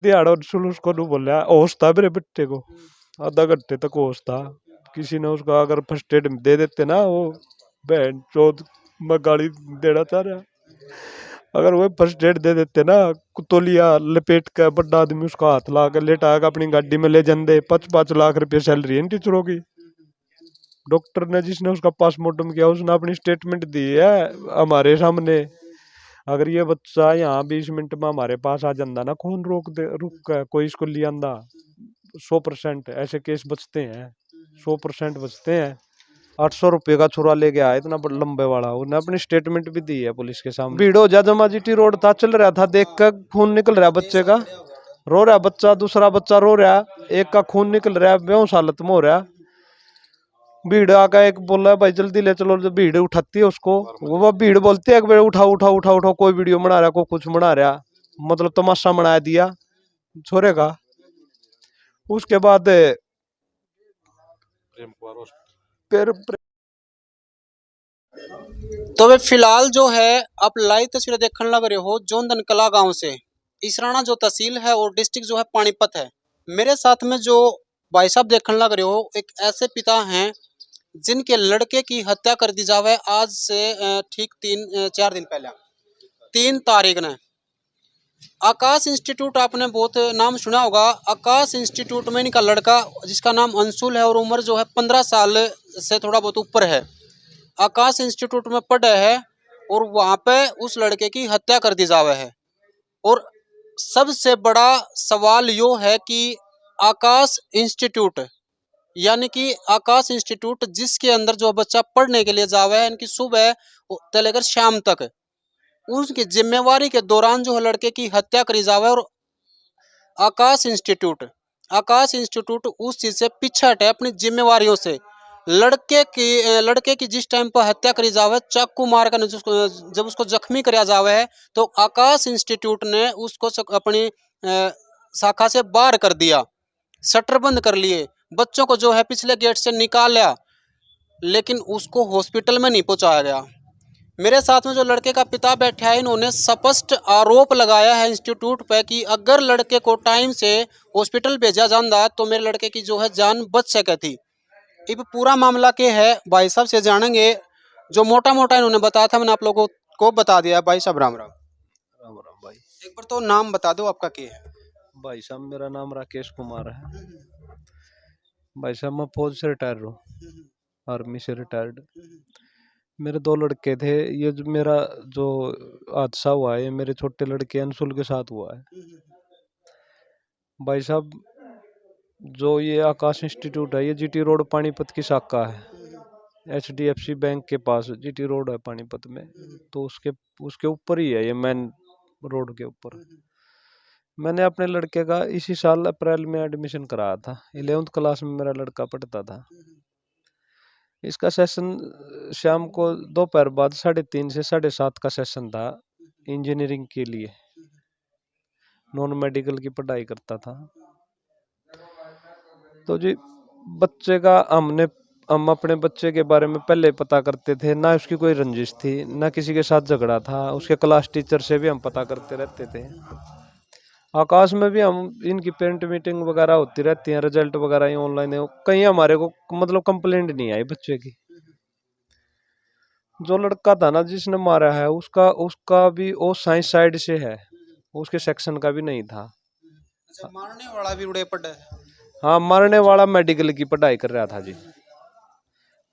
दिहाड़ा उसको नहीं बोलिया, होश था मेरे बेटे को, आधा घंटे तक होश था। किसी ने उसका अगर फर्स्ट एड दे देते ना, वो बहन चौथ मैं गाड़ी देना चाह रहा, अगर वो फर्स्ट एड दे देते ना, तौलिया लपेट कर बड़ा आदमी उसका हाथ ला कर लेटा कर अपनी गाड़ी में ले जाते। 5-5 लाख रुपये सैलरी है इन टीचरों की। डॉक्टर ने जिसने उसका पोस्टमार्टम किया उसने अपनी स्टेटमेंट दी है हमारे सामने। अगर ये बच्चा यहाँ 20 मिनट में हमारे पास आ जाता ना, खून रुक कर कोई इसको ले आंदा, 100% ऐसे केस बचते हैं, 100% बचते हैं। 800 रुपये का छुरा लेके आया इतना लंबे वाला, उन्हें अपनी स्टेटमेंट भी दी है पुलिस के सामने। भीड़ हो जा, जमा जीटी रोड था, चल रहा था, देख कर खून निकल रहा बच्चे का, रो रहा बच्चा, दूसरा बच्चा रो रहा, एक का खून निकल रहा है, बेहोश हालत में हो रहा। भीड़ आकर एक बोला भाई जल्दी ले चलो, जब भीड़ उठाती है उसको, वो भीड़ बोलती है एक बार उठाओ उठाओ उठाओ उठाओ, कोई वीडियो बना रहा, कोई कुछ बना रहा, मतलब तमाशा बना दिया छोरे का। उसके बाद फिर तो वे फिलहाल जो है आप लाइव तस्वीरें देखने लग रहे हो जोंदन कला गांव से। इसराना जो तहसील है और डिस्ट्रिक्ट जो है पानीपत है। मेरे साथ में जो भाई साहब देखने लग रहे हो, एक ऐसे पिता हैं जिनके लड़के की हत्या कर दी जावे आज से ठीक 3-4 दिन पहले, 3 तारीख ने। आकाश इंस्टीट्यूट आपने बहुत नाम सुना होगा। आकाश इंस्टीट्यूट में इनका लड़का जिसका नाम अंशुल है और उम्र जो है 15 साल से थोड़ा बहुत ऊपर है, आकाश इंस्टीट्यूट में पढ़ रहे हैं और वहाँ पे उस लड़के की हत्या कर दी जावे है। और सबसे बड़ा सवाल यो है कि आकाश इंस्टीट्यूट यानी कि आकाश इंस्टीट्यूट जिसके अंदर जो बच्चा पढ़ने के लिए जावे है, इनकी सुबह से लेकर शाम तक उसकी जिम्मेवारी के दौरान जो है लड़के की हत्या करी जावे। और आकाश इंस्टीट्यूट उस चीज से पीछे हटे अपनी जिम्मेवारियों से। लड़के की जिस टाइम पर हत्या करी जावे, चाकू मार कर जब उसको जख्मी कराया जावे है, तो आकाश इंस्टीट्यूट ने उसको अपनी शाखा से बाहर कर दिया, शटर बंद कर लिए, बच्चों को जो है पिछले गेट से निकाल लिया, लेकिन उसको हॉस्पिटल में नहीं पहुंचाया गया। मेरे साथ में जो लड़के का पिता बैठा है, इन्होंने स्पष्ट आरोप लगाया है इंस्टीट्यूट पे कि अगर लड़के को टाइम से हॉस्पिटल भेजा जाता तो मेरे लड़के की जो है जान बच सके थी। अब पूरा मामला क्या है भाई साहब से जानेंगे। जो मोटा मोटा इन्होंने बताया था मैंने आप लोगों को बता दिया। भाई साहब राम राम। राम राम भाई। एक बार तो नाम बता दो आपका क्या है। भाई साहब मेरा नाम राकेश कुमार है। भाई साहब मैं फौज से रिटायर हूँ, आर्मी से रिटायर्ड। मेरे 2 लड़के थे। ये जो मेरा जो हादसा हुआ है, ये मेरे छोटे लड़के अंशुल के साथ हुआ है। भाई साहब जो ये आकाश इंस्टीट्यूट है, ये जीटी रोड पानीपत की शाखा है। HDFC बैंक के पास जीटी रोड है पानीपत में, तो उसके ऊपर ही है, ये मेन रोड के ऊपर। मैंने अपने लड़के का इसी साल अप्रैल में एडमिशन कराया था। 11th क्लास में मेरा लड़का पढ़ता था। इसका सेशन शाम को दोपहर बाद 3:30 से 7:30 का सेशन था। इंजीनियरिंग के लिए नॉन मेडिकल की पढ़ाई करता था। तो जी बच्चे का हम अपने बच्चे के बारे में पहले पता करते थे, ना उसकी कोई रंजिश थी, ना किसी के साथ झगड़ा था। उसके क्लास टीचर से भी हम पता करते रहते थे। आकाश में भी हम इनकी पेरेंट मीटिंग वगैरह होती रहती है, रिजल्ट वगैरह ही ऑनलाइन है। कहीं हमारे को मतलब कंप्लेंट नहीं आई बच्चे की। जो लड़का था ना जिसने मारा है, उसका भी वो साइंस साइड से है, उसके सेक्शन का भी नहीं था। अच्छा, मारने वाला भी उड़े पड़े। हाँ, मारने वाला मेडिकल की पढ़ाई कर रहा था जी।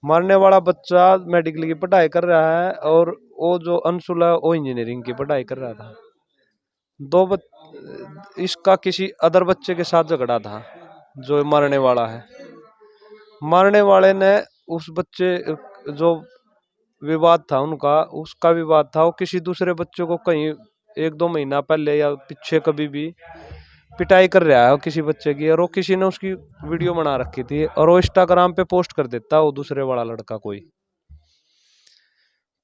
मारने वाला बच्चा मेडिकल की पढ़ाई कर रहा है और वो जो अंशुल है वो इंजीनियरिंग की पढ़ाई कर रहा था। इसका किसी अदर बच्चे के साथ झगड़ा था। जो मारने वाला है, मारने वाले ने उस बच्चे जो विवाद था उसका विवाद था, वो किसी दूसरे बच्चे को कहीं 1-2 महीना पहले या पीछे कभी भी पिटाई कर रहा है किसी बच्चे की, और वो किसी ने उसकी वीडियो बना रखी थी और वो इंस्टाग्राम पे पोस्ट कर देता वो दूसरे वाला लड़का कोई।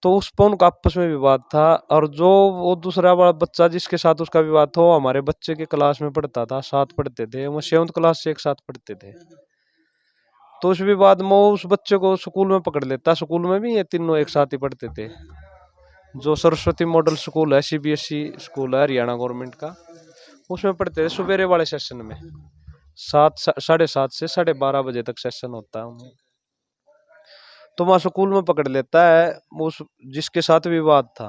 तो उस पर उनका आपस में विवाद था। और जो वो दूसरा वाला बच्चा जिसके साथ उसका विवाद था, वो हमारे बच्चे के क्लास में पढ़ता था, साथ पढ़ते थे, वो 7th क्लास से एक साथ पढ़ते थे। तो उस विवाद में उस बच्चे को स्कूल में पकड़ लेता। स्कूल में भी ये तीनों एक साथ ही पढ़ते थे। जो सरस्वती मॉडल स्कूल है, CBSE स्कूल है हरियाणा गवर्नमेंट का, उसमें पढ़ते थे सवेरे वाले सेशन में, 7 साढ़े 7 से 12:30 बजे तक सेशन होता है उनमें। तो वहां स्कूल में पकड़ लेता है उस जिसके साथ विवाद था।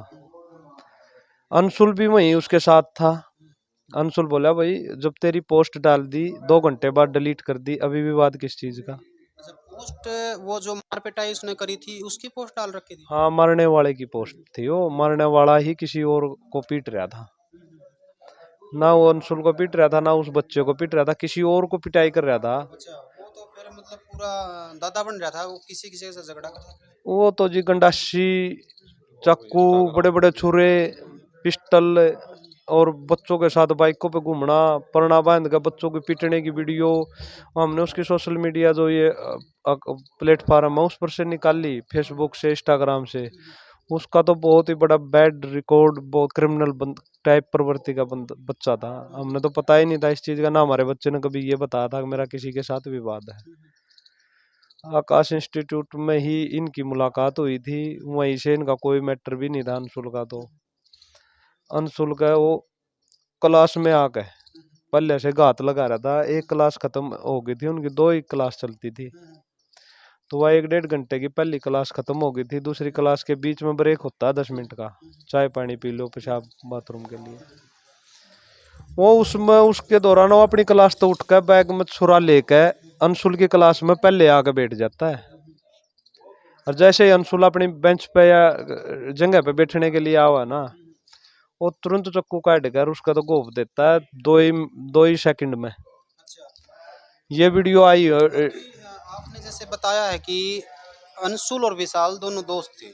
अंशुल भी वहीं उसके साथ था। अंशुल बोला भाई जब तेरी पोस्ट डाल दी 2 घंटे बाद डिलीट कर दी, अभी विवाद किस चीज का। अच्छा, पोस्ट वो जो मार पिटाई उसने करी थी उसकी पोस्ट डाल रखी थी। हाँ, मरने वाले की पोस्ट थी, वो मरने वाला ही किसी और को पीट रहा था। ना वो अंशुल को पीट रहा था, ना उस बच्चे को पीट रहा था, किसी और को पिटाई कर रहा था। अच्छा, वो तो फिर मतलब पूरा दादा बन रहा था, वो किसी किसी से झगड़ा कर रहा था। वो तो जी गंडासी, चाकू, बड़े बड़े छुरे, पिस्टल, और बच्चों के साथ बाइकों पे घूमना, परना बांध के बच्चों की पीटने की वीडियो हमने उसकी सोशल मीडिया जो ये प्लेटफॉर्म है उस पर से निकाली, फेसबुक से, इंस्टाग्राम से। उसका तो बहुत ही बड़ा बैड रिकॉर्ड, बहुत क्रिमिनल टाइप प्रवृत्ति का बच्चा था। हमने तो पता ही नहीं था इस चीज का, ना हमारे बच्चे ने कभी ये बताया था कि मेरा किसी के साथ विवाद है। आकाश इंस्टीट्यूट में ही इनकी मुलाकात हुई थी, वहीं से इनका कोई मैटर भी नहीं था अंशुल का। तो अंशुल का वो क्लास में आके पहले से घात लगा रहा था। एक क्लास खत्म हो गई थी उनकी, 2 ही क्लास चलती थी, तो वह 1-1.5 घंटे की पहली क्लास खत्म हो गई थी। दूसरी क्लास के बीच में ब्रेक होता है 10 मिनट का, चाय पानी पी लो, पेशाब बाथरूम के लिए। वो उसमें उसके दौरान वो अपनी क्लास तो उठकर बैग में छुरा लेकर अंशुल की क्लास में पहले आके बैठ जाता है। और जैसे ही अंशुल अपनी बेंच पे या जगह पे बैठने के लिए आवा ना, वो तुरंत चक्कू काट कर उसका तो गोप देता है 2 ही सेकंड में। अच्छा, ये वीडियो आई आपने जैसे बताया है कि अंशुल और विशाल दोनों दोस्त थे।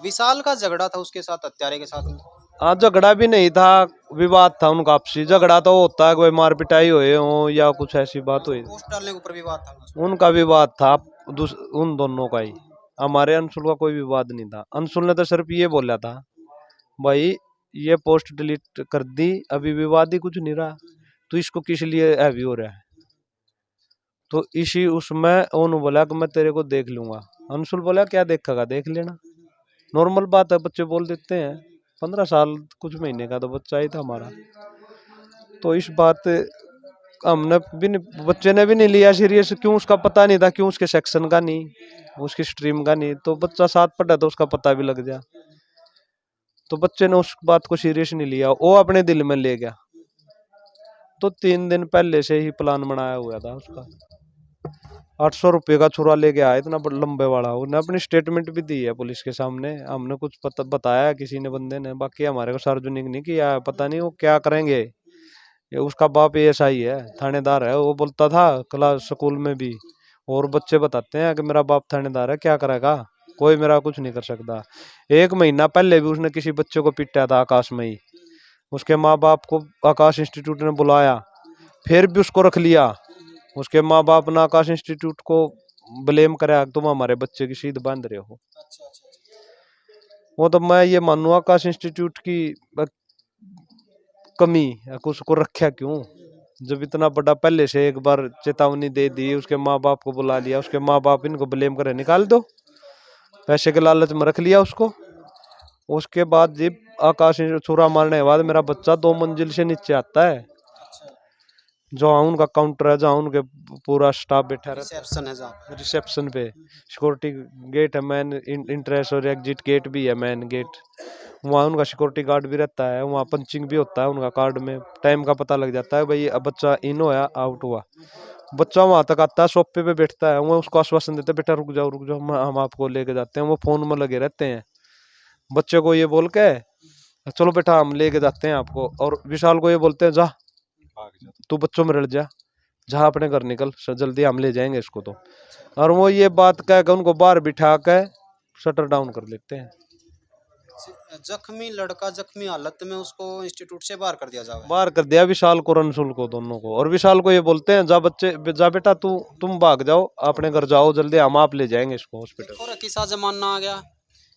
विशाल का झगड़ा था उसके साथ, हत्यारे के साथ में। हाँ, झगड़ा भी नहीं था, विवाद था उनका आपसी। झगड़ा तो होता है कोई मार पिटाई हुए हो या कुछ ऐसी बात हुई, पोस्ट डालने के ऊपर विवाद था उनका। उनका विवाद था उन दोनों का ही। हमारे अंशुल का कोई विवाद नहीं था। अंशुल ने तो सिर्फ ये बोला था भाई ये पोस्ट डिलीट कर दी, अभी विवाद ही कुछ नहीं रहा, तो इसको किस लिए हैवी हो रहा है। तो इसी उसमें उन्होंने बोला कि मैं तेरे को देख लूंगा। अंशुल बोला क्या देखा, देख लेना, नॉर्मल बात है, बच्चे बोल देते हैं। 15 साल कुछ महीने का तो बच्चा ही था हमारा। तो इस बात हमने भी बच्चे ने भी नहीं लिया सीरियस, क्यों उसका पता नहीं था, क्यों उसके सेक्शन का नहीं, उसकी स्ट्रीम का नहीं। तो बच्चा साथ पढ़ा तो उसका पता भी लग गया, तो बच्चे ने उस बात को सीरियस नहीं लिया, वो अपने दिल में ले गया। तो 3 दिन पहले से ही प्लान बनाया हुआ था उसका। 800 रुपये का छुरा लेके आया, इतना लंबे वाला। उन्हें अपनी स्टेटमेंट भी दी है पुलिस के सामने। हमने कुछ बताया किसी ने बंदे ने, बाकी हमारे को सार्वजनिक नहीं किया। पता नहीं वो क्या करेंगे। ये उसका बाप ASI है, थानेदार है। वो बोलता था क्लास स्कूल में भी, और बच्चे बताते हैं कि मेरा बाप थानेदार है, क्या करेगा, कोई मेरा कुछ नहीं कर सकता। 1 महीना पहले भी उसने किसी बच्चे को पीटा था आकाश में ही। उसके माँ बाप को आकाश इंस्टीट्यूट ने बुलाया, फिर भी उसको रख लिया। उसके माँ बाप ने आकाश इंस्टीट्यूट को ब्लेम करा, तुम हमारे बच्चे की शीद बांध रहे हो। अच्छा, अच्छा, अच्छा। वो तो मैं ये मानू आकाश इंस्टीट्यूट की कमी है, उसको रखा क्यों, जब इतना बड़ा पहले से एक बार चेतावनी दे दी, उसके माँ बाप को बुला लिया, उसके माँ बाप इनको ब्लेम करे, निकाल दो, पैसे के लालच में रख लिया उसको। उसके बाद जब आकाश छुरा मारने के बाद मेरा बच्चा 2 मंजिल से नीचे आता है, अच्छा, जहाँ उनका काउंटर है, जहाँ उनके पूरा स्टाफ बैठा रहता रिसेप्शन है जहाँ पे। है, रिसेप्शन पे सिक्योरिटी गेट है, मेन इंट्रेंस और एग्जिट गेट भी है, मेन गेट। वहाँ उनका सिक्योरिटी गार्ड भी रहता है, वहाँ पंचिंग भी होता है उनका कार्ड में, टाइम का पता लग जाता है भाई अब बच्चा इन होया आउट हुआ। बच्चा वहां तक आता है, सोफे पे बैठता है, वो उसको आश्वासन देते बेटा रुक जाओ रुक जाओ, हम आपको लेके जाते हैं। वो फोन में लगे रहते हैं, बच्चे को ये बोल के चलो बेटा हम लेके जाते हैं आपको, और विशाल को ये बोलते हैं जा तू बच्चों में रल जा, जहाँ अपने घर निकल, जल्दी हम ले जाएंगे इसको। तो और वो ये बात कह के उनको बाहर बिठा के शटर डाउन कर लेते हैं। जख्मी लड़का जख्मी हालत में उसको इंस्टीट्यूट से बाहर कर दिया जावे। बाहर कर दिया विशाल को, रनसुल को, दोनों को। और विशाल को ये बोलते हैं जा बच्चे जा बेटा तुम भाग जाओ अपने घर जाओ जल्दी, हम आप ले जाएंगे इसको हॉस्पिटल। और किसा जमाना आ गया,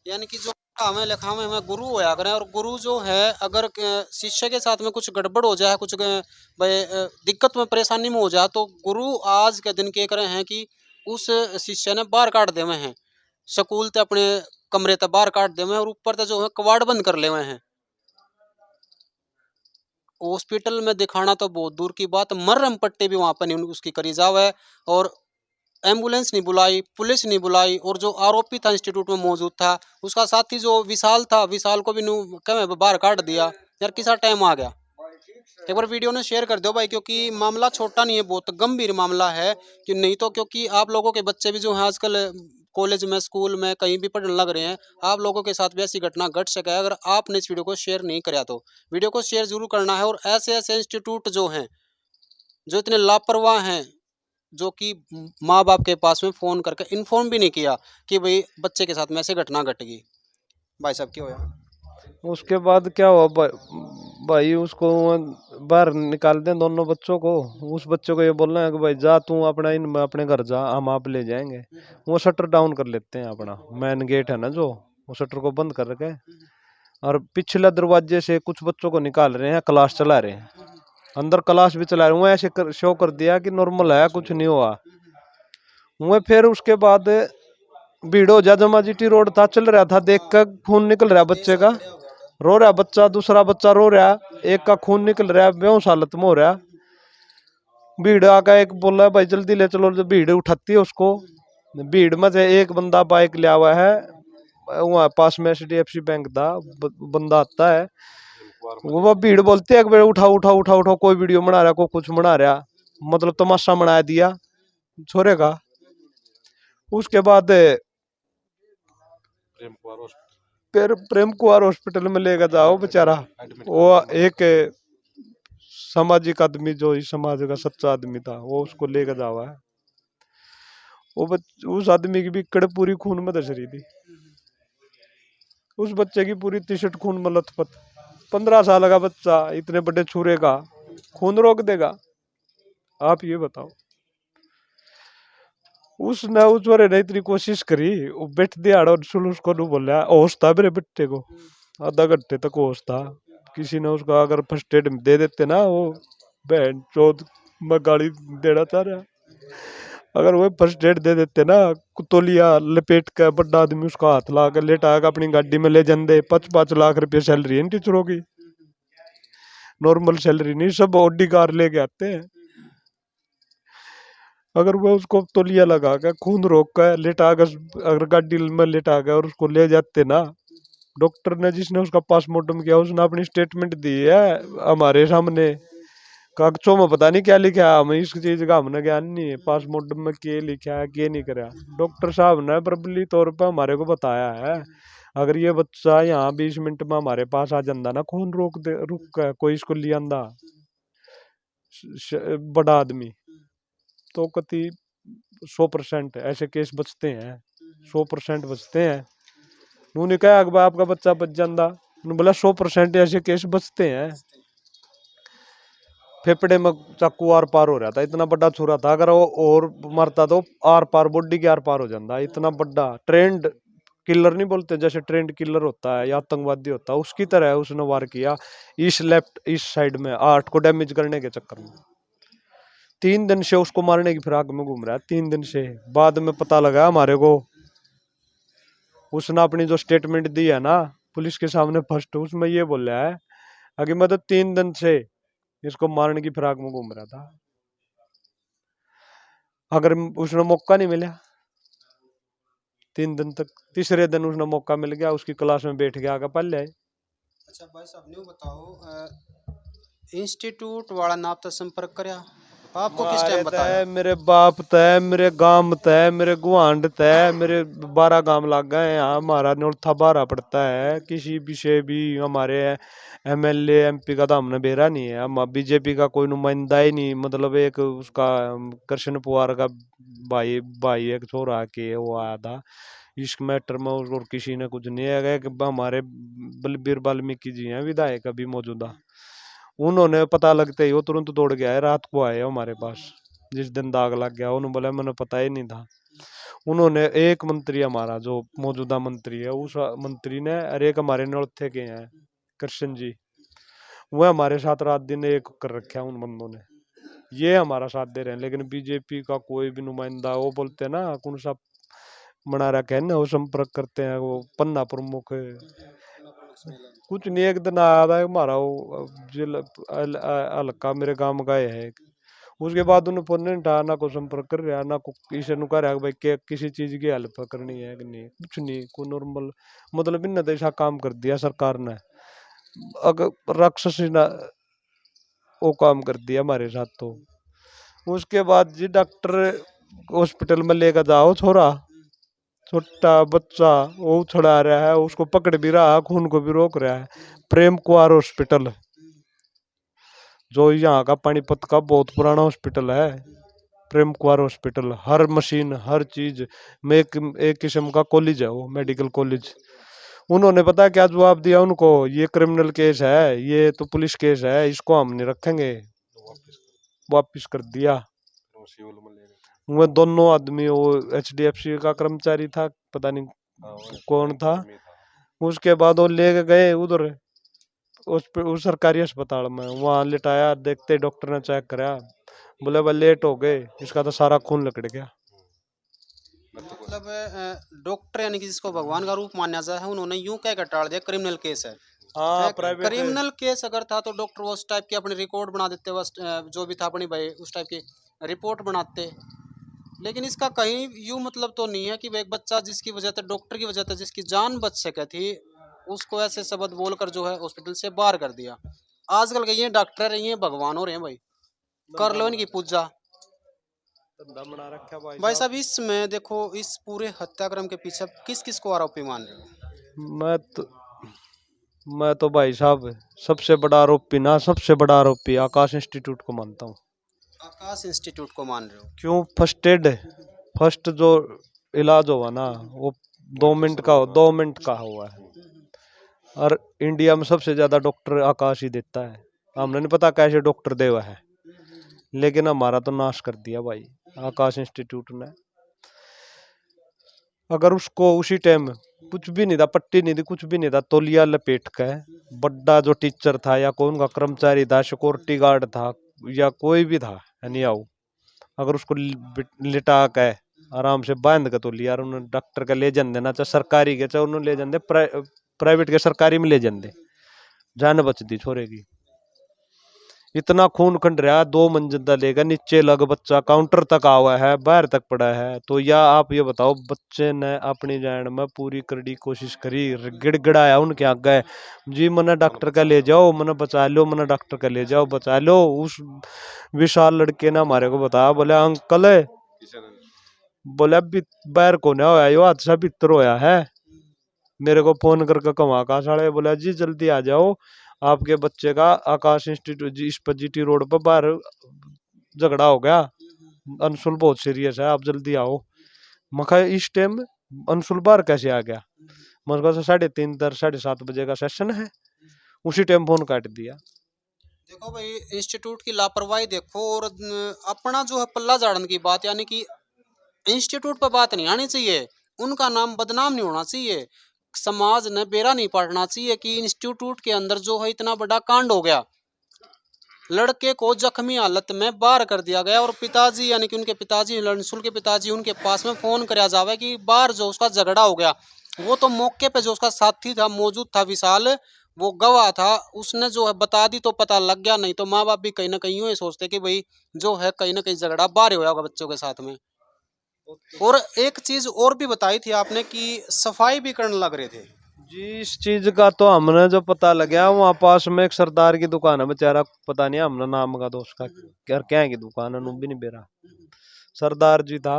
यानी कि जो हमें लिखा में हमें गुरु होया करें, और गुरु जो है अगर शिष्य के साथ में कुछ गड़बड़ हो जाए, कुछ भाई दिक्कत में परेशानी में हो जाए, तो गुरु आज के दिन के करे हैं कि उस शिष्य ने बाहर काट दे हुए हैं, स्कूल ते अपने कमरे तक बाहर काट दे हुए हैं, और ऊपर तक जो है कबाड़ बंद कर ले हुए हैं। हॉस्पिटल में दिखाना तो बहुत दूर की बात, मरहम पट्टी भी वहाँ पर नहीं उसकी करी जावे, और एम्बुलेंस नहीं बुलाई, पुलिस नहीं बुलाई, और जो आरोपी था इंस्टीट्यूट में मौजूद था, उसका साथी जो विशाल था, विशाल को भी बाहर काट दिया। यार किसा टाइम आ गया। एक बार वीडियो ने शेयर कर दो भाई, क्योंकि मामला छोटा नहीं है, बहुत गंभीर मामला है। कि नहीं तो क्योंकि आप लोगों के बच्चे भी जो हैं आजकल कॉलेज में, स्कूल में, कहीं भी पढ़ने लग रहे हैं, आप लोगों के साथ भी ऐसी घटना घट सके। अगर आपने इस वीडियो को शेयर नहीं कराया तो वीडियो को शेयर जरूर करना है। और ऐसे ऐसे इंस्टीट्यूट जो हैं, जो इतने लापरवाह हैं, जो कि माँ बाप के पास में फ़ोन करके इन्फॉर्म भी नहीं किया कि भाई बच्चे के साथ में ऐसे घटना घट गई। भाई साहब क्या होया? उसके बाद क्या हुआ भाई, उसको बाहर निकाल दें दोनों बच्चों को। उस बच्चे को ये बोलना है कि भाई जा तू अपना इन अपने घर जा, हम आप ले जाएंगे। वो शटर डाउन कर लेते हैं, अपना मेन गेट है ना जो, वो शटर को बंद कर रखे, और पिछले दरवाजे से कुछ बच्चों को निकाल रहे हैं, क्लास चला रहे हैं, अंदर क्लास भी चला रहे हैं। वो ऐसे शो कर दिया कि नॉर्मल है, कुछ नहीं हुआ। वो फिर उसके बाद भीड़ हो जा, जमा जीटी रोड था, चल रहा था, देख कर खून निकल रहा बच्चे का, रो रहा बच्चा, दूसरा बच्चा रो रहा, एक का खून निकल रहा है, बेहोश हालत में हो रहा। भीड़ आका एक बोला भाई जल्दी ले चलो, जो भीड़ उठाती है उसको। भीड़ में से एक बंदा बाइक लिया हुआ है, वहाँ पास में HDFC बैंक था, बंदा आता है, वो भीड़ बोलती है कि उठाओ उठाओ उठाओ उठाओ, कोई वीडियो बना रहा, कोई कुछ बना रहा, मतलब तमाशा बना दिया छोरे का। उसके बाद फिर प्रेम कुमार हॉस्पिटल में लेकर जाओ बेचारा, वो एक सामाजिक आदमी, जो इस समाज का सच्चा आदमी था, वो उसको लेकर जावा है। उस आदमी की भी कड़ पूरी खून में धस रही थी, उस बच्चे की पूरी टी-शर्ट खून में लथपथ। 15 साल का बच्चा इतने बड़े छुरे का खून रोक देगा? आप ये बताओ। उसने उस बारे ने इतनी कोशिश करी, वो बैठ दिया और उसको नहीं बोला, होश था मेरे बेटे को, आधा घंटे तक होश था। किसी ने उसका अगर फर्स्ट एड दे देते ना, वो बहन चौथ में गाड़ी देना चाह रहा, अगर वो फर्स्ट एड दे देते ना, तौलिया लपेट कर बड़ा आदमी उसका हाथ ला कर लेटा कर अपनी गाड़ी में ले जाते। 5-5 लाख रुपये सैलरी है इन टीचरों की, नॉर्मल सैलरी नहीं, सब ऑडी कार लेके आते हैं। अगर वो उसको तौलिया लगा कर खून रोक कर लेटा कर, अगर गाड़ी में लेटा कर और उसको ले जाते ना, डॉक्टर ने जिसने उसका पोस्टमार्टम किया, उसने अपनी स्टेटमेंट दी है हमारे सामने, कागजों में पता नहीं क्या लिखा है, हमें इस चीज का हमने ज्ञान नहीं है, पासपोर्ट में क्या लिखा है क्या नहीं करा। डॉक्टर साहब ने प्रबली तौर पर हमारे को बताया है, अगर ये बच्चा यहाँ 20 मिनट में हमारे पास आ जाता ना, खून रुक कर कोई इसको ले आंदा बड़ा आदमी, तो कति 100% ऐसे केस बचते हैं, 100% बचते हैं। उन्होंने कहा कि आपका बच्चा बच जाता, उन्होंने बोला 100% ऐसे केस बचते हैं। फेफड़े में चाकू आर पार हो रहा था, इतना बड़ा छुरा था, अगर वो और मरता तो आर पार बॉडी के आर पार हो जाता। इतना बड़ा ट्रेंड किलर नहीं बोलते, जैसे ट्रेंड किलर होता है या आतंकवादी होता है, उसकी तरह उसने वार किया इस लेफ्ट इस साइड में, 8 को डैमेज करने के चक्कर में। 3 दिन से उसको मारने की फिराक में घूम रहा है, 3 दिन से। बाद में पता लगा हमारे को, उसने अपनी जो स्टेटमेंट दी है ना पुलिस के सामने फर्स्ट, उसमें ये बोल रहा है कि मैं तो 3 दिन से इसको मारने की फिराक में घूम रहा था। अगर उसने मौका नहीं मिला 3 दिन तक, तीसरे दिन उसने मौका मिल गया, उसकी क्लास में बैठ गया, आगे पढ़ ले। अच्छा भाई साहब ने बताओ, इंस्टीट्यूट वाला ने आपसे संपर्क करया, आपको किस टाइम बताया? मेरे बाप तय, मेरे गांव तय, मेरे गुआंड तय, मेरे 12 गांव लग गए यहाँ, हमारा नौथा 12 पड़ता है। किसी विषय भी हमारे MLA MP का तो हमने बेरा नहीं है, हम बीजेपी का कोई नुमाइंदा ही नहीं, मतलब एक उसका कृष्ण पुआर का भाई भाई एक छोरा के वो आया था इस मैटर में, और किसी ने कुछ नहीं है कि हमारे बलबीर वाल्मीकि जी हैं विधायक अभी मौजूदा, उन्होंने पता लगते ही वो तुरंत दौड़ गया है, रात को आए हमारे पास जिस दिन दाग लग गया। उन्होंने बोला मैंने पता ही नहीं था। उन्होंने एक मंत्री हमारा जो मौजूदा मंत्री है, उस मंत्री ने, अरे एक हमारे नौथे के हैं कृष्ण जी, वो हमारे साथ रात दिन एक कर रखे हैं उन बंदों ने, ये हमारा साथ दे रहे हैं। लेकिन बीजेपी का कोई भी नुमाइंदा, वो बोलते हैं ना कौन सा बना रखा है ना, वो संपर्क करते हैं, वो पन्ना प्रमुख कुछ नहीं, एक दिन आया था हमारा वो हल्का मेरे गांव का है। उसके बाद उन्हें फोन नहीं उठाया, ना को संपर्क कर रहा, ना को किसी ने कह रहा भाई किसी चीज की हेल्प करनी है कि नहीं, कुछ नहीं, को नॉर्मल मतलब इन ऐसा काम कर दिया सरकार ने, अगर राक्षसी ना वो काम कर दिया हमारे साथ। तो उसके बाद जी डॉक्टर हॉस्पिटल में लेकर जाओ, छोरा छोटा बच्चा वो उछड़ा रहा है, उसको पकड़ भी रहा है, खून को भी रोक रहा है। प्रेम कुमार हॉस्पिटल, जो यहाँ का पानीपत का बहुत पुराना हॉस्पिटल है, प्रेम कुमार हॉस्पिटल, हर मशीन हर चीज में एक किस्म का कॉलेज है वो, मेडिकल कॉलेज। उन्होंने पता क्या जवाब दिया उनको, ये क्रिमिनल केस है, ये तो पुलिस केस है, इसको हम नहीं रखेंगे, वापिस कर दिया। वो दोनों आदमी, वो HDFC का कर्मचारी था, पता नहीं कौन था। उसके बाद वो ले गए उधर उस सरकारी अस्पताल में, वहां लिटाया, देखते डॉक्टर ने चेक कराया, बोले भाई लेट हो गए, इसका तो सारा खून निकल गया। मतलब डॉक्टर यानी कि जिसको भगवान का रूप माना जाता है, उन्होंने यूं कह कर टाल दिया क्रिमिनल केस है। हाँ, प्राइवेट क्रिमिनल केस अगर था तो डॉक्टर वो उस टाइप की अपनी रिकॉर्ड बना देते, बस जो भी था अपनी भाई उस टाइप की रिपोर्ट बनाते। लेकिन इसका कहीं यूं मतलब तो नहीं है कि भाई एक बच्चा जिसकी वजह से, डॉक्टर की वजह से जिसकी जान बच सके थी, उसको ऐसे शब्द बोलकर जो है हॉस्पिटल से बाहर कर दिया। आजकल के ये डॉक्टर ये भगवान हो रहे हैं भाई, कर लो इनकी पूजा। धंधा बना रखा भाई साहब इसमें देखो, इस पूरे हत्याक्रम के पीछे किस किस को आरोपी मान रहे हो? मैं तो मैं तो भाई साहब सबसे बड़ा आरोपी ना, सबसे बड़ा आरोपी आकाश इंस्टीट्यूट को मानता हूँ। आकाश इंस्टीट्यूट को मान रहे हो? क्यों? फर्स्ट एड, फर्स्ट जो इलाज हुआ ना वो 2 मिनट का, 2 मिनट का हुआ है, और इंडिया में सबसे ज्यादा डॉक्टर आकाश ही देता है। हमने नहीं पता कैसे डॉक्टर दे हुआ है, लेकिन हमारा तो नाश कर दिया भाई आकाश इंस्टीट्यूट ने। अगर उसको उसी टाइम कुछ भी नहीं था, पट्टी नहीं थी, कुछ भी नहीं था, तौलिया लपेट के बड़ा जो टीचर था या कोई उनका कर्मचारी था, सिक्योरिटी गार्ड था या कोई भी था, यानी आओ, अगर उसको लिटा के आराम से बांध के तो लिया, उन्होंने डॉक्टर का ले जान देना, चाहे सरकारी के चाहे उन्होंने ले जान दे, प्राइवेट के सरकारी में ले जान दे, जान बचती छोरे की। इतना खून खंड रहा, 2 मंजिल लेगा, नीचे लग बच्चा काउंटर तक आवा है, बाहर तक पड़ा है। तो या आप ये बताओ, बच्चे ने अपनी जान में पूरी करड़ी कोशिश करी, गिड़गिड़ाया उनके आगे, जी मने डॉक्टर का ले जाओ, मने बचा लो, मने डॉक्टर का ले जाओ, बचा लो। उस विशाल लड़के ने हमारे को बताया, बोले अंकल, बोले बाहर को ना होया, यो हादसा भीतर होया है। मेरे को फोन करके कमा का साले, बोला जी जल्दी आ जाओ, आपके बच्चे का आकाश इंस्टीट्यूट जी इस पर GT रोड पर बाहर झगड़ा हो गया, अंशुल बहुत सीरियस है, आप जल्दी आओ। मखा इस टाइम अंशुल बाहर कैसे आ गया? मतलब 3:30 7:30 बजे का सेशन है, उसी टाइम फोन काट दिया। देखो भाई, इंस्टीट्यूट की लापरवाही देखो, और अपना जो है पल्ला झाड़ने की बात, यानी कि इंस्टीट्यूट पर बात नहीं आनी चाहिए, उनका नाम बदनाम नहीं होना चाहिए, समाज ने बेरा नहीं पड़ना चाहिए कि इंस्टीट्यूट के अंदर जो है इतना बड़ा कांड हो गया, लड़के को जख्मी हालत में बाहर कर दिया गया, और पिताजी यानी कि उनके पिताजी, अंशुल के पिताजी, उनके पास में फोन कराया जावे कि बाहर जो उसका झगड़ा हो गया, वो तो मौके पे जो उसका साथी था मौजूद था, विशाल, वो गवाह था, उसने जो है बता दी तो पता लग गया, नहीं तो माँ बाप भी कहीं ना कहीं यूं ही सोचते कि भाई जो है कहीं ना कहीं झगड़ा बाहर होया होगा बच्चों के साथ में। और एक चीज और भी बताई थी आपने कि सफाई भी करने लग रहे थे। जी इस चीज का तो हमने जो पता लगा, वहाँ पास में एक सरदार की दुकान है, बेचारा पता नहीं हमने नाम का दोस्त का क्या की दुकान है, भी नहीं बेरा, सरदार जी था,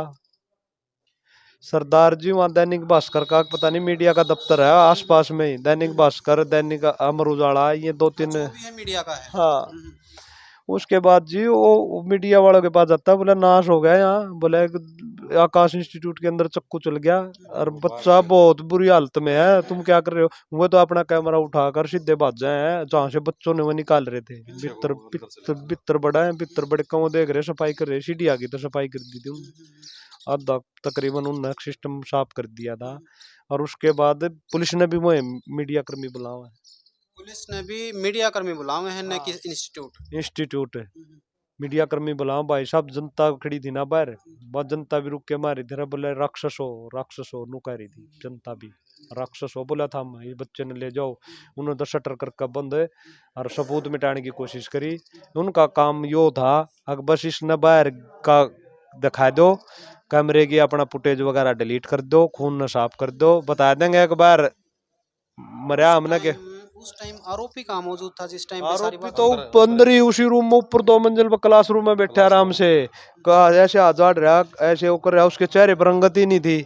सरदार जी वहाँ दैनिक भास्कर का पता नहीं मीडिया का दफ्तर है आसपास में ही, दैनिक भास्कर, दैनिक अमर उजाला, ये 2-3 जो भी है मीडिया का है। हाँ। उसके बाद जी वो मीडिया वालों के पास जाता है, बोला नाश हो गया यहाँ, बोले आकाश इंस्टीट्यूट के अंदर चक्कू चल गया और बच्चा बहुत बुरी हालत में है, तुम क्या कर रहे हो? वो तो अपना कैमरा उठाकर सीधे भाग जाए हैं जहाँ से बच्चों ने वो निकाल रहे थे, बितर बितर बितर बड़ा है, बितर बड़े कौन देख रहे, सफाई कर रहे, सीढ़ी आ गई तो सफाई कर दी थी उन्होंने, आधा तकरीबन उन्होंने सिस्टम साफ कर दिया था। और उसके बाद पुलिस ने भी वो मीडिया कर्मी बुलाया है, पुलिस ने भी मीडिया कर्मी बुलाए हैं, न कि इंस्टीट्यूट इंस्टीट्यूट मीडिया कर्मी बोला भाई साहब जनता खड़ी थी ना बाहर, वह जनता भी रुक के मारी थी, बोले राक्षस हो नु कह रही थी जनता भी, राक्षस हो बोला था ये बच्चे ने ले जाओ। उन्होंने तो शटर करके बंद और सबूत मिटाने की कोशिश करी। उनका काम यो था अगर बस इसने बाहर का दिखा दो, कैमरे की अपना फुटेज वगैरह डिलीट कर दो, खून न साफ कर दो, बता देंगे एक बार मरा हमने के। उस टाइम आरोपी कहाँ मौजूद था जिस टाइम पे सारी आरोपी बात? तो अंदर ही उसी रूम में ऊपर 2 मंजिल पर क्लासरूम में बैठे आराम से, कहा ऐसे आजाद रहा ऐसे होकर रहा, उसके चेहरे पर रंगत ही नहीं थी।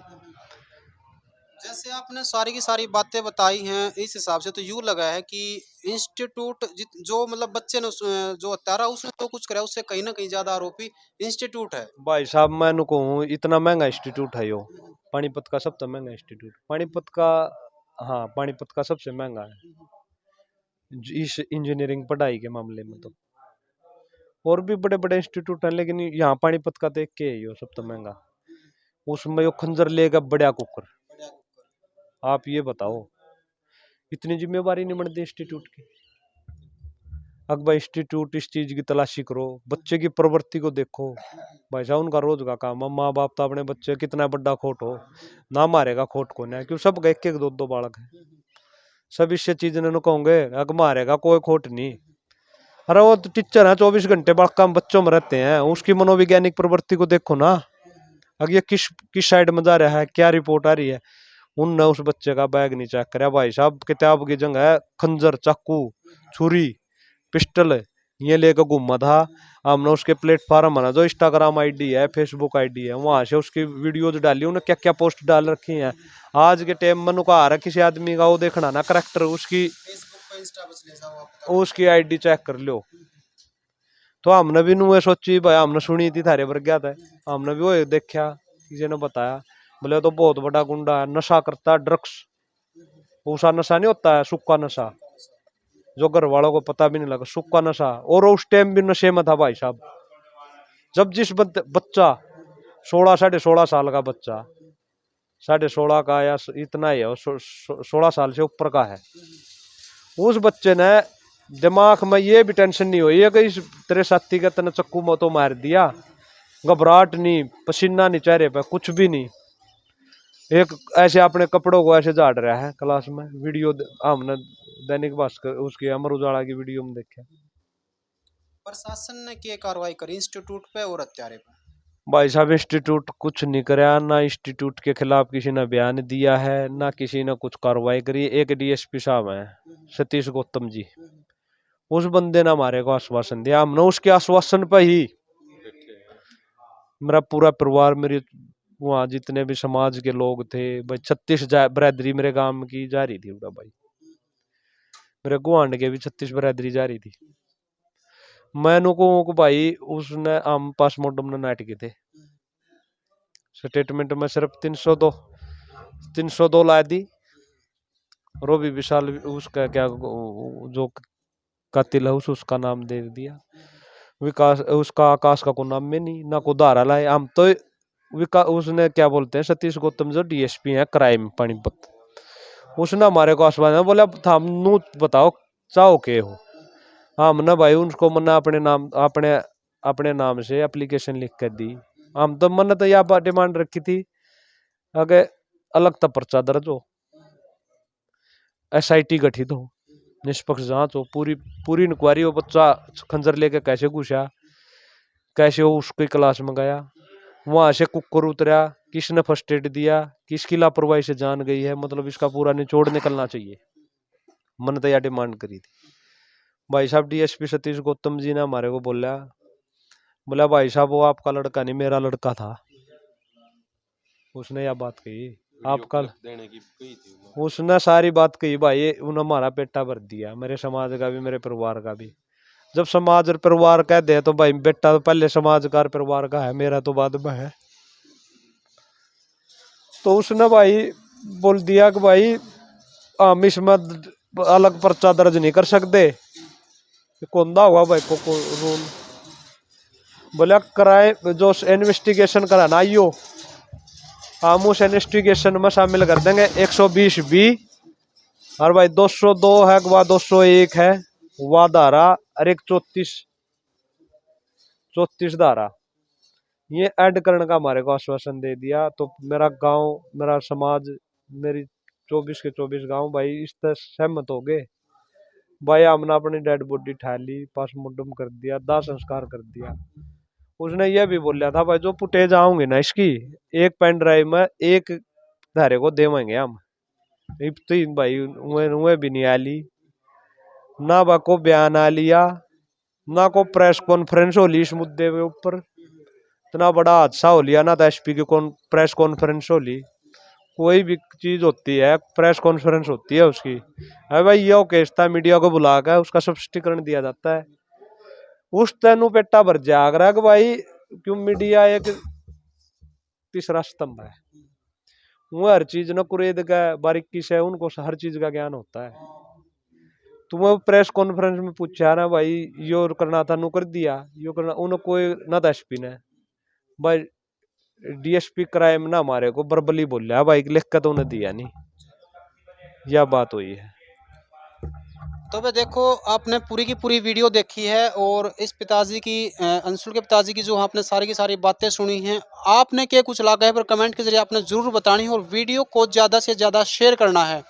जैसे आपने सारी की सारी बातें बताई हैं, इस हिसाब से तो यूँ लगा है कि इंस्टीट्यूट जो मतलब बच्चे ने जो हत्यारा उसने तो कुछ करा, उससे कहीं ना कहीं ज्यादा आरोपी इंस्टीट्यूट है। भाई साहब मैं कहूँ इतना महंगा इंस्टीट्यूट है यो, पानीपत का सबसे महंगा इंस्टीट्यूट पानीपत का। हाँ पानीपत का सबसे महंगा है इस इंजीनियरिंग पढ़ाई के मामले में तो, और भी बड़े बड़े इंस्टीट्यूट हैं लेकिन यहाँ पानीपत का देख के यो सबसे महंगा। उसमें यो खंजर लेगा बड़ा कुकर, आप ये बताओ इतनी जिम्मेवारी नहीं बनती इंस्टीट्यूट की। अकबर इंस्टीट्यूट इस चीज की तलाशी करो, बच्चे की प्रवृत्ति को देखो। भाई साहब उनका रोज का काम है, माँ बाप तो अपने बच्चे कितना बड़ा खोट हो ना मारेगा, खोट को ना क्यों, सब एक एक दो बालक है, सब इससे चीज ने कहोगे अग मारेगा कोई खोट नहीं। अरे वो तो टीचर है 24 घंटे बालक बच्चों में रहते हैं, उसकी मनोवैज्ञानिक प्रवृत्ति को देखो ना। अगर ये किस किस साइड में जा रहा है, क्या रिपोर्ट आ रही है। उनने उस बच्चे का बैग नहीं चेक कराया भाई साहब, किताब की जगह है खंजर चाकू छुरी पिस्टल ये लेकर घूमा था। हमने उसके प्लेटफॉर्म है जो इंस्टाग्राम आईडी है फेसबुक आईडी है, वहां से उसकी वीडियोज डाली, उन्हें क्या क्या पोस्ट डाल रखी हैं। आज के टाइम में नुका आ रहा किसी आदमी का वो देखना ना करेक्टर उसकी आईडी चेक कर लो। तो हमने भी नुए सोची भाई, हमने सुनी थी थारे पर गया था, हमने भी वो देखा किसी ने बताया, बोले तो बहुत बड़ा गुंडा है, नशा करता है ड्रग्स। पूसा नशा नहीं होता है, सूखा नशा जो घर वालों को पता भी नहीं लगा, सूखा नशा। और उस टाइम भी नशे में था भाई साहब। जब जिस बच्चा 16 साढ़े 16 साल का बच्चा 16.5 का या इतना ही है, 16 साल से ऊपर का है, उस बच्चे ने दिमाग में ये भी टेंशन नहीं हुई है कि इस तेरे साथी का तने चक्कू में तो मार दिया, घबराहट नहीं, पसीना नहीं चेहरे पे, कुछ भी नहीं। एक ऐसे अपने कपड़ों को ऐसे झाड़ रहा है क्लास में, वीडियो हमने दैनिक भास्कर उसकी अमर उजाला की वीडियो में देखा। प्रशासन ने क्या कार्रवाई करी इंस्टीट्यूट पे और हत्यारे पे? भाई साहब इंस्टीट्यूट कुछ नहीं कराया, ना इंस्टीट्यूट के खिलाफ किसी ने बयान दिया है, ना किसी ने कुछ कार्रवाई करी। एक डीएसपी साहब है सतीश गौतम जी, उस बंदे ने हमारे को आश्वासन दिया, हमने उसके आश्वासन पर ही मेरा पूरा परिवार, मेरी वहाँ जितने भी समाज के लोग थे भाई, 36 बरादरी मेरे गांव की जा रही थी भाई, मेरे गुआंड के भी 36 बरादरी जा रही थी। मैंने को भाई उसने हम पास मोडम ने नाट के थे, स्टेटमेंट में सिर्फ 302 ला दी। और वो भी विशाल उसका क्या जो कातिल है उसका नाम दे दिया, विकास उसका आकाश का कोई नाम में नहीं, ना को धारा लाए हम तो। उसने क्या बोलते हैं सतीश गौतम जो डीएसपी है क्राइम पानीपत, उसने हमारे को आश्वासन बोला था नू बताओ चाहो के हो। हमने भाई उनको मना अपने नाम से एप्लीकेशन लिख कर दी। हम तो मन तो यह डिमांड रखी थी अगर अलग तो पर्चा दर्ज हो, एसआईटी गठित हो, निष्पक्ष जांच हो, पूरी इंक्वायरी हो, बच्चा खंजर लेके कैसे घुसा, कैसे वो उसकी क्लास में गया, वहां से कुकर उतरा, किसने फर्स्ट एड दिया, किसकी लापरवाही से जान गई है, मतलब इसका पूरा निचोड़ निकलना चाहिए। मन तो यह डिमांड करी थी। भाई साहब डीएसपी सतीश गौतम जी ने हमारे को बोला भाई साहब वो आपका लड़का नहीं मेरा लड़का था। उसने यह बात कही आपका देने की कही थी, उसने सारी बात कही भाई, उन्होंने हमारा पेटा भर दिया, मेरे समाज का भी मेरे परिवार का भी। जब समाज और परिवार कह दे तो भाई बेटा तो पहले समाज का परिवार का है, मेरा तो बाद में है। तो उसने भाई बोल दिया कि भाई हम इसमें अलग पर्चा दर्ज नहीं कर सकते। कौन दा हुआ भाई को रूल बोला कराए, जो इन्वेस्टिगेशन कराना आइयो हम उस इन्वेस्टिगेशन में शामिल कर देंगे 120B, और भाई 202 है वह 201 है वह धारा, और एक 34 धारा ये ऐड करने का हमारे को आश्वासन दे दिया। तो मेरा गांव, मेरा समाज, मेरी 24 के 24 गांव भाई इस तरह सहमत हो गए भाई। हमने अपनी डेड बॉडी उठा ली, पोस्टमार्टम कर दिया, दाह संस्कार कर दिया। उसने यह भी बोला था भाई जो फुटेज आऊंगी ना इसकी एक पेन ड्राइव में एक धारे को देवेंगे हम। तो भाई उन्हें भी नहीं आली ना बा को बयान आ लिया ना को प्रेस कॉन्फ्रेंस हो ली इस मुद्दे के ऊपर। इतना बड़ा हादसा हो लिया ना तो एसपी की प्रेस कॉन्फ्रेंस हो ली। कोई भी चीज होती है प्रेस कॉन्फ्रेंस होती है उसकी। अरे भाई ये केस था मीडिया को बुला कर उसका स्पष्टीकरण दिया जाता है। उस तेनू पेटा भर जाग रहा है कि भाई क्यों मीडिया एक तीसरा स्तंभ है। वो हर चीज न कुरेद का बारीकी से उनको हर चीज का ज्ञान होता है। तुम्हें प्रेस कॉन्फ्रेंस में पूछा ना भाई यो करना था नु कर दिया, यो करना उन्होंने कोई ना था एसपी ने भाई डीएसपी क्राइम ना हमारे को बर्बली बोलिया भाई लिख कर तो उन्हें दिया नहीं। यह बात हुई है। तो भाई देखो आपने पूरी की पूरी वीडियो देखी है और इस पिताजी की अंशुल के पिताजी की जो आपने सारी की सारी बातें सुनी हैं। आपने क्या कुछ लगा है पर कमेंट के जरिए आपने जरूर बतानी है और वीडियो को ज़्यादा से ज़्यादा शेयर करना है।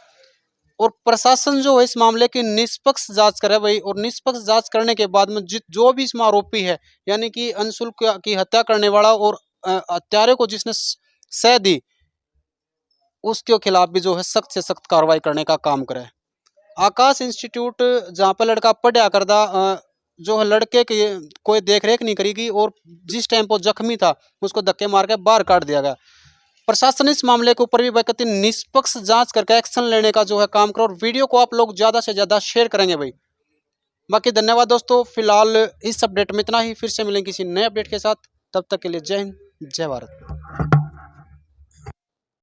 और प्रशासन जो है इस मामले की निष्पक्ष जांच करे भाई। और निष्पक्ष जांच करने के बाद में जो भी इसमें आरोपी है यानी कि अंशुल की हत्या करने वाला और हत्यारे को जिसने सह दी उसके खिलाफ भी जो है सख्त से सख्त कार्रवाई करने का काम करे। आकाश इंस्टीट्यूट जहाँ पर लड़का पढ़ा करता जो है लड़के की कोई देख रेख नहीं करेगी और जिस टाइम पर जख्मी था उसको धक्के मार के बाहर काट दिया गया। प्रशासन इस मामले के ऊपर भी भाई निष्पक्ष जांच करके एक्शन लेने का जो है काम करो और वीडियो को आप लोग ज़्यादा से ज़्यादा शेयर करेंगे भाई। बाकी धन्यवाद दोस्तों, फिलहाल इस अपडेट में इतना ही। फिर से मिलेंगे किसी नए अपडेट के साथ, तब तक के लिए जय हिंद जय भारत।